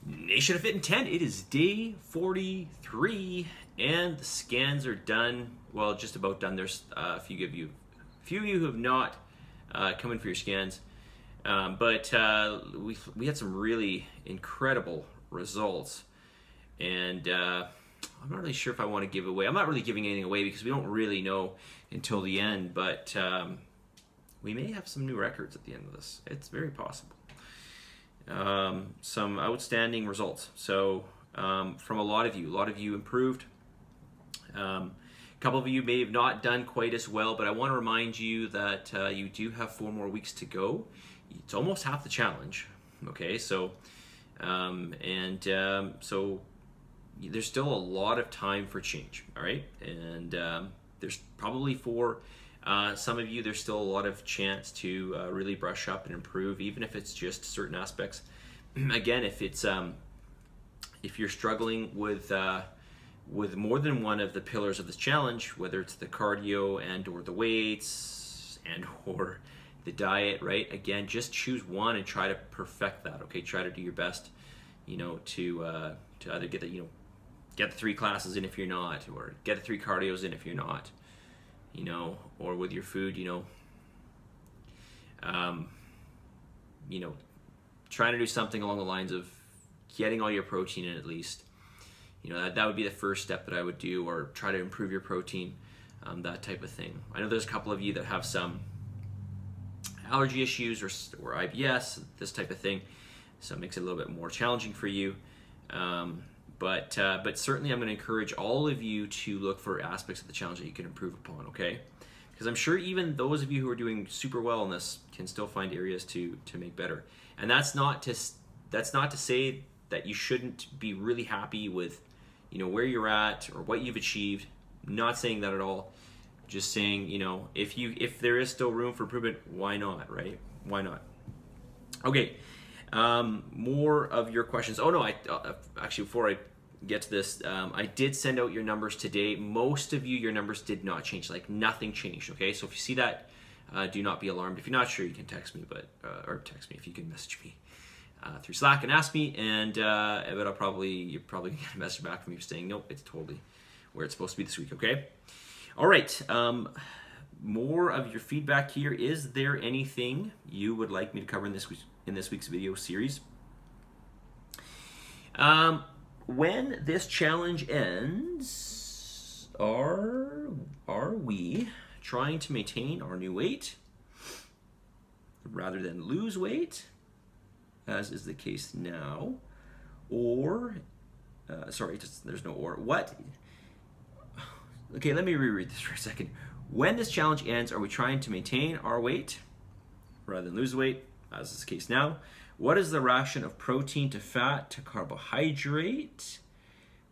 Nation of Fitin10, it is day 43 and the scans are done. Well, just about done. There's a few of you who have not come in for your scans, but we had some really incredible results, and I'm not really sure if I want to give away. I'm not really giving anything away because we don't really know until the end, but we may have some new records at the end of this. It's very possible. Some outstanding results. So from a lot of you improved. A couple of you may have not done quite as well, but I want to remind you that you do have 4 more weeks to go. It's almost half the challenge. Okay, so so there's still a lot of time for change. All right, and there's probably for some of you, there's still a lot of chance to really brush up and improve, even if it's just certain aspects. Again, if it's if you're struggling with more than one of the pillars of this challenge, whether it's the cardio and or the weights and or the diet, right? Again, just choose one and try to perfect that. Okay, try to do your best, you know, to either get the get the 3 classes in if you're not, or get the 3 cardios in if you're not. You know, or with your food, trying to do something along the lines of getting all your protein in at least. That would be the first step that I would do, or try to improve your protein, that type of thing. I know there's a couple of you that have some allergy issues or IBS, this type of thing, so it makes it a little bit more challenging for you. But certainly I'm going to encourage all of you to look for aspects of the challenge that you can improve upon, okay? Because I'm sure even those of you who are doing super well in this can still find areas to make better. And that's not to say that you shouldn't be really happy with where you're at or what you've achieved. I'm not saying that at all. Just saying, if there is still room for improvement, why not, right? Why not? Okay. More of your questions. Oh no, actually, before I get to this, I did send out your numbers today. Most of you, your numbers did not change, like nothing changed, okay? So if you see that, do not be alarmed. If you're not sure, you can text me, or text me if you can message me through Slack and ask me, but you're probably gonna get a message back from you saying, nope, it's totally where it's supposed to be this week, okay? All right, more of your feedback here. Is there anything you would like me to cover in this week's video series? When this challenge ends, are we trying to maintain our new weight rather than lose weight, as is the case now, or sorry, there's no or. What? Okay, let me reread this for a second. When this challenge ends, are we trying to maintain our weight rather than lose weight, as is the case now? What is the ration of protein to fat to carbohydrate?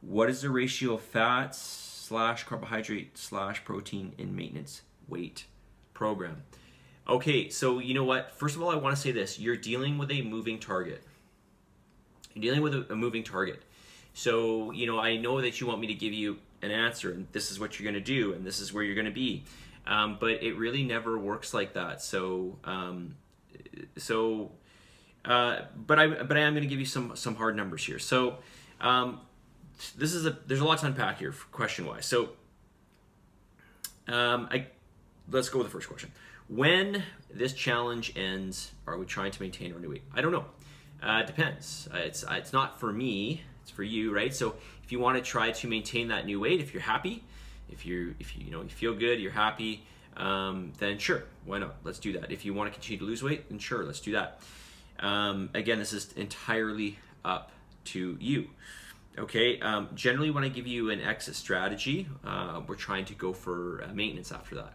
What is the ratio of fats / carbohydrate / protein in maintenance weight program? Okay, so you know what? First of all, I want to say this. You're dealing with a moving target. You're dealing with a moving target. So, I know that you want me to give you an answer, and this is what you're going to do, and this is where you're going to be. But it really never works like that. So, but I am going to give you some hard numbers here. So, there's a lot to unpack here, question-wise. So, let's go with the first question. When this challenge ends, are we trying to maintain our new weight? I don't know. It depends. It's not for me. It's for you, right? So if you want to try to maintain that new weight, if you're happy, if you feel good, you're happy, then sure, why not? Let's do that. If you want to continue to lose weight, then sure, let's do that. Again, this is entirely up to you. Okay. Generally, when I give you an exit strategy, we're trying to go for maintenance after that.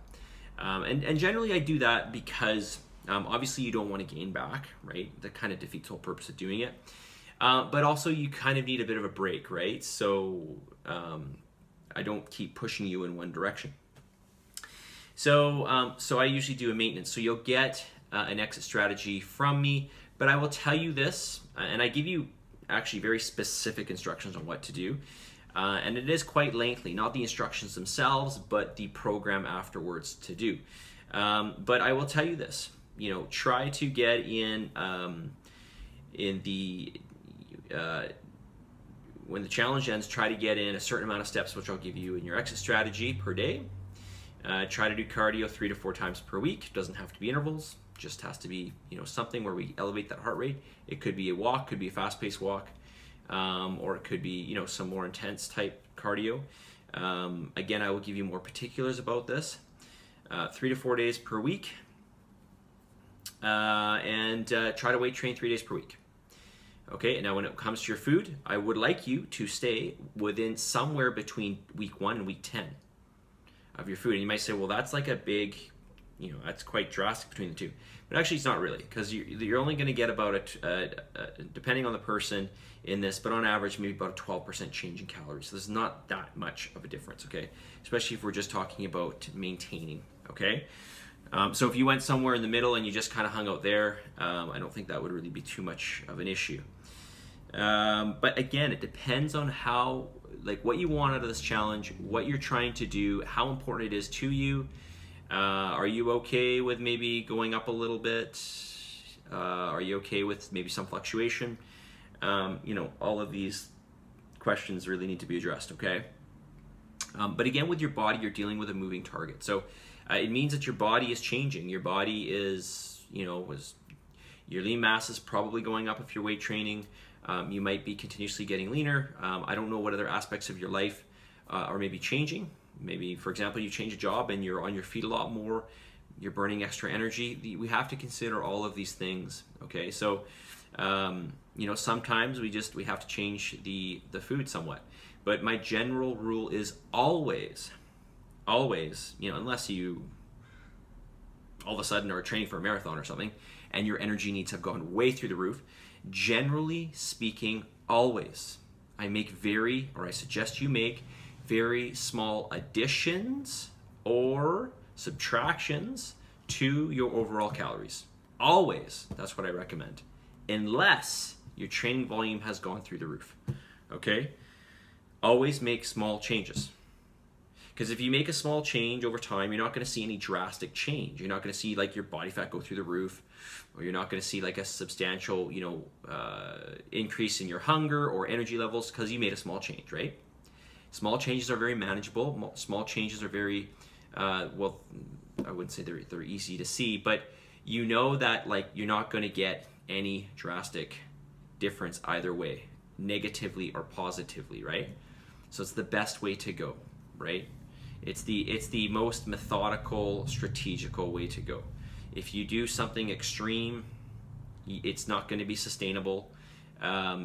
And generally, I do that because obviously you don't want to gain back, right? That kind of defeats the whole purpose of doing it. But also you kind of need a bit of a break, right? So I don't keep pushing you in one direction. So so I usually do a maintenance. So you'll get an exit strategy from me, but I will tell you this, and I give you actually very specific instructions on what to do. And it is quite lengthy, not the instructions themselves, but the program afterwards to do. But I will tell you this, try to get in the when the challenge ends, try to get in a certain amount of steps, which I'll give you in your exit strategy per day. Try to do cardio 3 to 4 times per week. It doesn't have to be intervals, just has to be, you know, something where we elevate that heart rate. It could be a walk, could be a fast-paced walk, or it could be, you know, some more intense type cardio. Again, I will give you more particulars about this. 3 to 4 days per week, and try to weight train 3 days per week. Okay, now when it comes to your food, I would like you to stay within somewhere between week 1 and week 10 of your food. And you might say, well, that's like a big, you know, that's quite drastic between the two. But actually, it's not really, because you're only going to get about depending on the person in this, but on average, maybe about a 12% change in calories. So there's not that much of a difference, okay? Especially if we're just talking about maintaining, okay? So if you went somewhere in the middle and you just kind of hung out there, I don't think that would really be too much of an issue. But again, it depends on how, like, what you want out of this challenge, what you're trying to do, how important it is to you. Are you okay with maybe going up a little bit? Are you okay with maybe some fluctuation? You know, all of these questions really need to be addressed, okay? But again, with your body, you're dealing with a moving target. So it means that your body is changing. Your body is, you know, your lean mass is probably going up if you're weight training. You might be continuously getting leaner. I don't know what other aspects of your life are maybe changing. Maybe, for example, you change a job and you're on your feet a lot more. You're burning extra energy. We have to consider all of these things, okay? So, you know, sometimes we have to change the food somewhat. But my general rule is always, you know, unless you all of a sudden are training for a marathon or something and your energy needs have gone way through the roof, generally speaking, always, I suggest you make very small additions or subtractions to your overall calories. Always, that's what I recommend, unless your training volume has gone through the roof, okay? Always make small changes. Because if you make a small change over time, you're not going to see any drastic change. You're not going to see like your body fat go through the roof, or you're not going to see like a substantial, you know, increase in your hunger or energy levels because you made a small change, right? Small changes are very manageable. Small changes are very, well, I wouldn't say they're easy to see, but you know that like you're not going to get any drastic difference either way, negatively or positively, right? So it's the best way to go, right? It's the most methodical, strategical way to go. If you do something extreme, it's not going to be sustainable.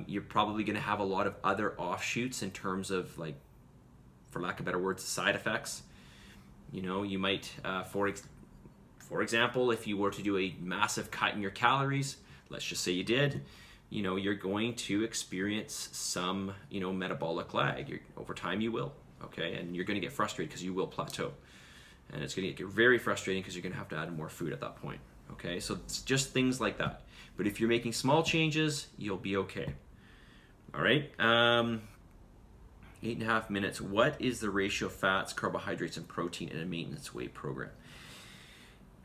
You're probably going to have a lot of other offshoots in terms of, like, for lack of better words, side effects. You know, you might, for example, if you were to do a massive cut in your calories, let's just say you did, you know, you're going to experience some, you know, metabolic lag. Over time you will. Okay, and you're going to get frustrated because you will plateau, and it's going to get very frustrating because you're going to have to add more food at that point. Okay, so it's just things like that. But if you're making small changes, you'll be okay. All right, 8.5 minutes. What is the ratio of fats, carbohydrates, and protein in a maintenance weight program?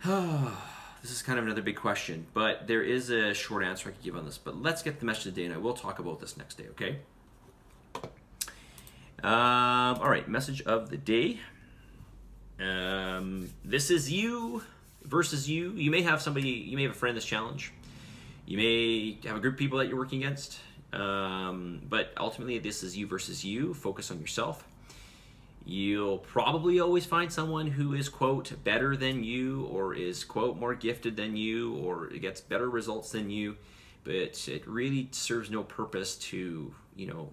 This is kind of another big question, but there is a short answer I could give on this. But let's get the message of the day, and I will talk about this next day. Okay. All right, message of the day. This is you versus you. You may have somebody, you may have a friend that's challenged. You may have a group of people that you're working against. But ultimately, this is you versus you. Focus on yourself. You'll probably always find someone who is, quote, better than you, or is, quote, more gifted than you, or gets better results than you. But it really serves no purpose to, you know,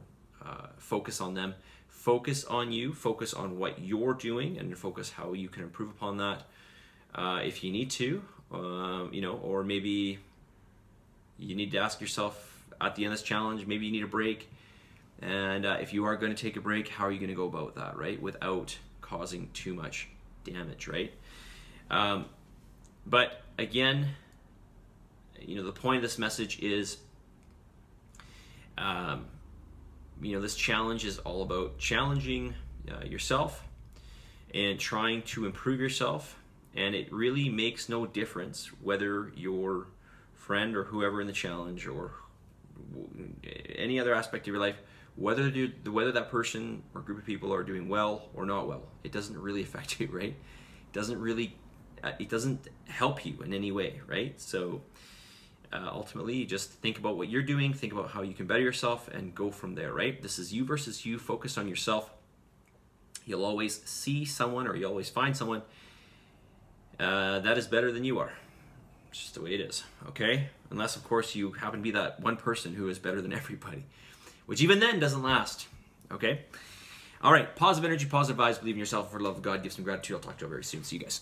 focus on them. Focus on you, focus on what you're doing, and focus how you can improve upon that if you need to, you know, or maybe you need to ask yourself at the end of this challenge, maybe you need a break, and if you are going to take a break, how are you going to go about that, right, without causing too much damage, right? But again, you know, the point of this message is, you know, this challenge is all about challenging yourself and trying to improve yourself, and it really makes no difference whether your friend or whoever in the challenge, or any other aspect of your life, whether that person or group of people are doing well or not well, it doesn't really affect you, right? It doesn't help you in any way, right? So ultimately, just think about what you're doing, think about how you can better yourself, and go from there, right? This is you versus you. Focus on yourself. You'll always see someone, or you always find someone that is better than you are. It's just the way it is, okay? Unless, of course, you happen to be that one person who is better than everybody, which even then doesn't last, okay? All right, positive energy, positive vibes, believe in yourself, for the love of God, give some gratitude. I'll talk to you all very soon. See you guys.